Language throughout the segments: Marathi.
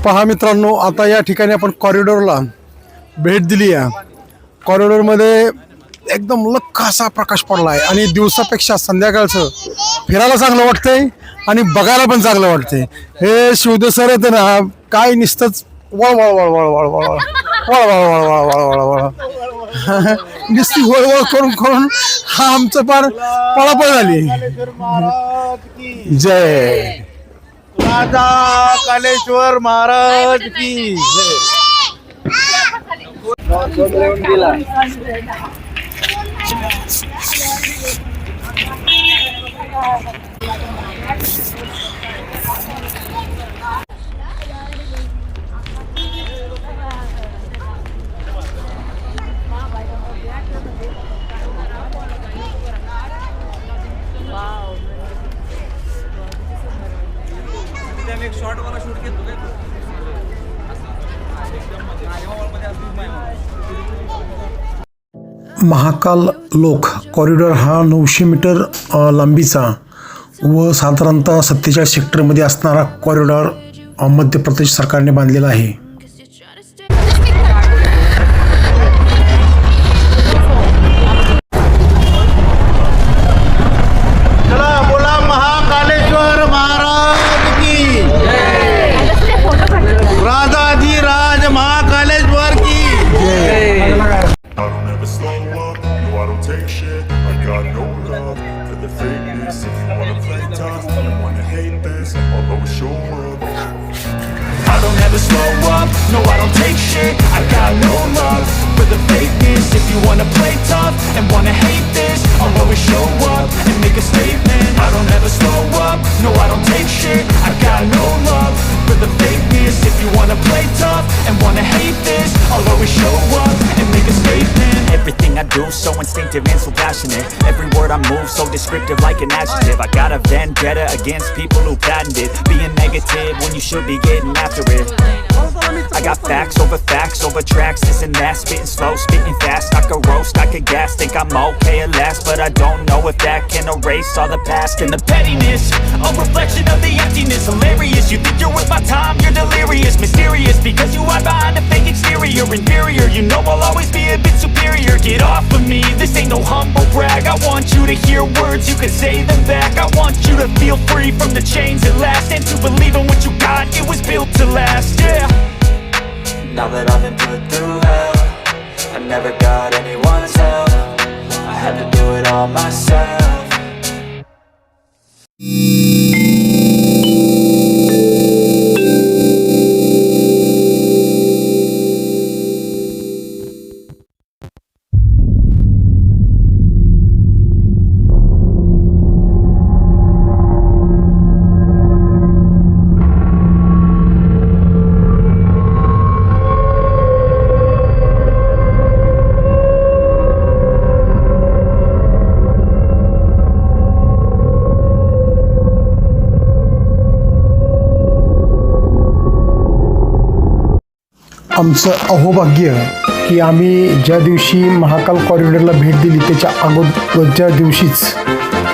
पहा मित्रांनो, आता या ठिकाणी आपण कॉरिडॉरला भेट दिली आहे. कॉरिडॉरमध्ये एकदम लख्ख असा प्रकाश पडला आहे आणि दिवसापेक्षा संध्याकाळचं फिरायला चांगलं वाटतंय आणि बघायला पण चांगलं वाटतंय. हे शिवदेव सर येते ना, काय नुसतंच वळ वळ वळ वळ वळ वळ वळ वळ वळ वळ वळ वळ वळ नुसती वळवळ करून करून हा आमचं फार पळापळ झाली. जय राजा कालेश्वर महाराज की एक शॉर्ट वाला शूट घेतो काय महाकाल लोक कॉरिडॉर हा 900 मीटर लांबीचा व साधारणतः 47 सेक्टरमध्ये असणारा कॉरिडॉर मध्य प्रदेश सरकारने बांधलेला आहे. चला बोला महाकालेश्वर महाराज की राजाजी राज महाकालेश्वर की I don't ever slow up, no I don't take shit. I got no love for the fakeness. If you wanna play tough and wanna hate this, I'll always show up. I don't ever slow up, no I don't take shit. I got no love for the fakeness. If you wanna play tough and wanna hate this, I'll always show up and make a statement. I don't ever slow up, no I don't take shit. I got no love for the fakeness. If you wanna play tough and wanna hate this, I'll always show up and make a statement. Everything I do so instinctive and so passionate. Every word I move so descriptive like an adjective. I got a vendetta against people who patented being negative when you should be getting after it. I got facts over tracks, this and that. Spitting slow, spitting fast, I could roast, I could gas. Think I'm okay at last, but I don't know if that can erase all the past. And the pettiness, a reflection of the emptiness. Hilarious, you think you're worth my time, you're delirious. Mysterious, because you hide behind a fake exterior. Inferior, you know I'll always be a bit superior. Get off of me, this ain't no humble brag. I want you to hear words, you can say them back. I want you to feel free from the chains at last, and to believe in what you got, it was built to last, yeah. Now that I've been put through hell, I never got anyone's help. I had to do it all myself. आमचं अहोभाग्य की आम्ही ज्या दिवशी महाकाल कॉरिडॉरला भेट दिली त्याच्या अगोदरच्या दिवशीच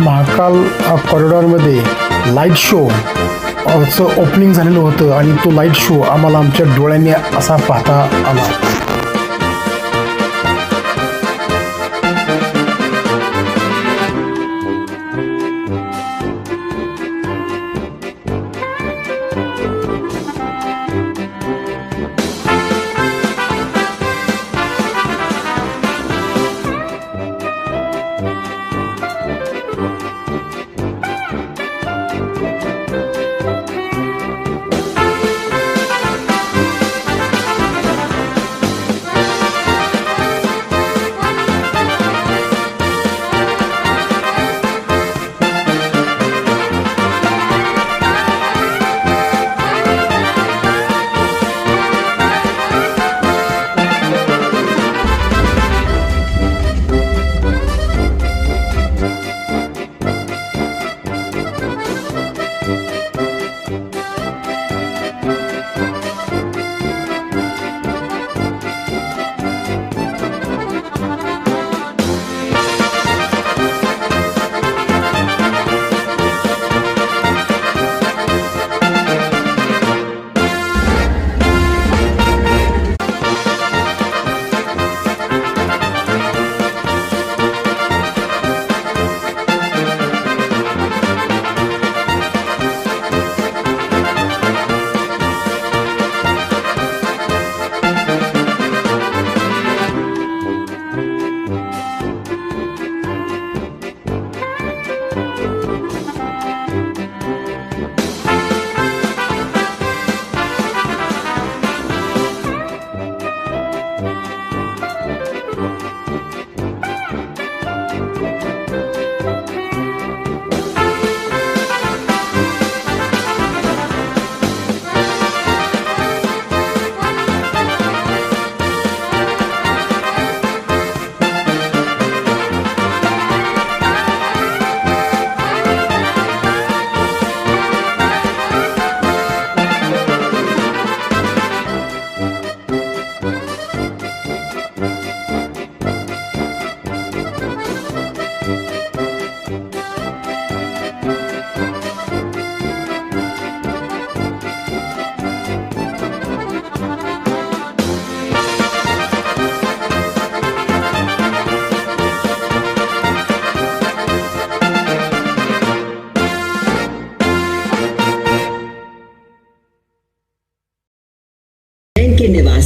महाकाल कॉरिडॉरमध्ये लाईट शो चं ओपनिंग झालेलं होतं आणि तो लाईट शो आम्हाला आमच्या डोळ्यांनी असा पाहता आला.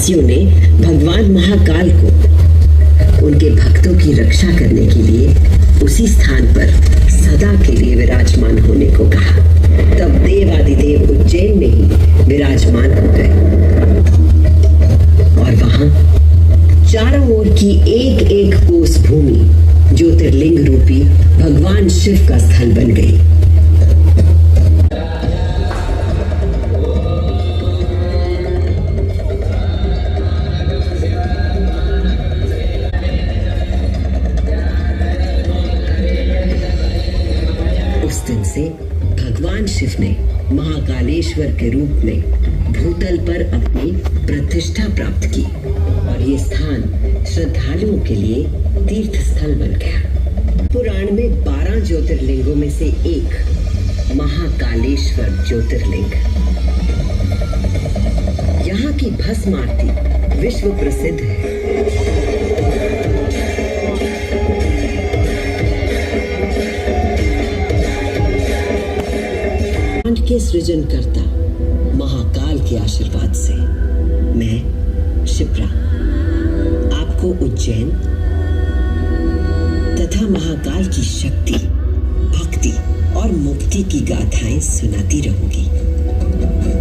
वासियों ने भगवान महाकाल को उनके भक्तों की रक्षा करने के लिए उसी स्थान पर सदा के लिए विराजमान होने को कहा। तब देवादिदेव उज्जैन में ही विराजमान हो गए और वहां चारों ओर की एक एक कोस भूमि ज्योतिर्लिंग रूपी भगवान शिव का स्थल बन गई। उस दिन से भगवान शिव ने महाकालेश्वर के रूप में भूतल पर अपनी प्रतिष्ठा प्राप्त की और ये स्थान श्रद्धालुओं के लिए तीर्थ स्थल बन गया। पुराण में 12 ज्योतिर्लिंगों में से एक महाकालेश्वर ज्योतिर्लिंग। यहाँ की भस्म आरती विश्व प्रसिद्ध है। के सृजनकर्ता महाकाल के आशीर्वाद से मैं शिप्रा आपको उज्जैन तथा महाकाल की शक्ति, भक्ति और मुक्ति की गाथाएं सुनाती रहूंगी।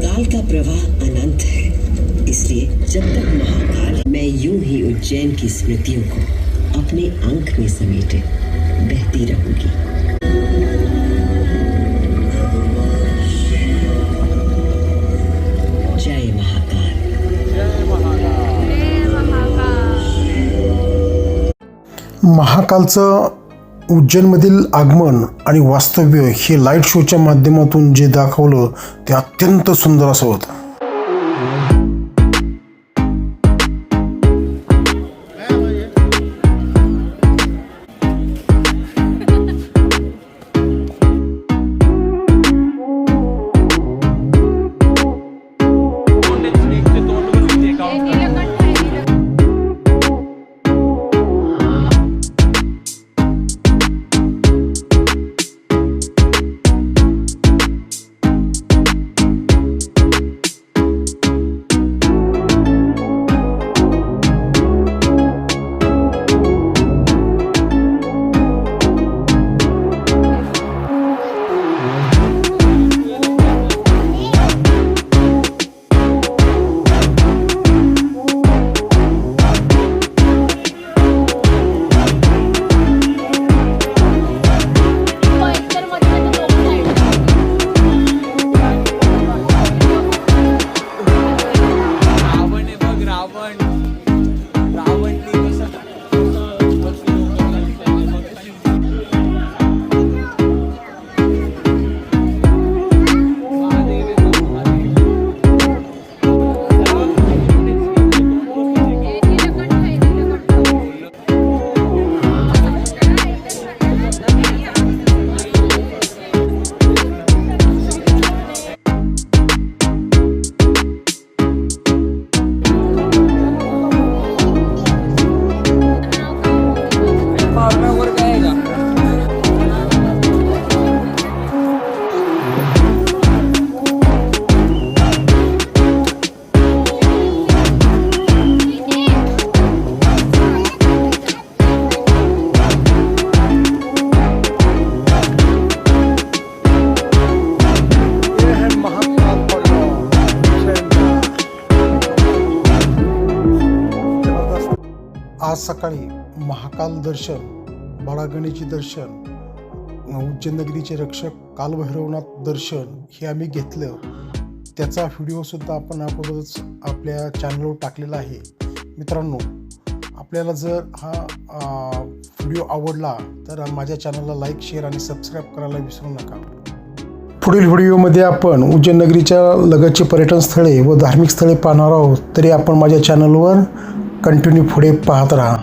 काल का प्रवाह अनंत है, इसलिए जब तक महाकाल, मैं यूं ही उज्जैन की स्मृतियों को अपने अंक में समेटे बहती रहूंगी। महाकालचं उज्जैनमधील आगमन आणि वास्तव्य हे लाईट शोच्या माध्यमातून जे दाखवलं ते अत्यंत सुंदर असं होतं. आज सकाळी महाकाल दर्शन, बाळागणेची दर्शन, उज्जैन नगरीचे रक्षक कालभैरवनाथ दर्शन हे आम्ही घेतलं. त्याचा व्हिडिओसुद्धा आपण अगोदरच आपल्या चॅनलवर टाकलेला आहे. मित्रांनो, आपल्याला जर हा व्हिडिओ आवडला तर माझ्या चॅनलला लाईक, शेअर आणि सबस्क्राईब करायला विसरू नका. पुढील व्हिडिओमध्ये आपण उज्जैन नगरीच्या लगतची पर्यटन स्थळे व धार्मिक स्थळे पाहणार आहोत. तरी आपण माझ्या चॅनलवर कंटिन्यू पुढे पाहत राहा.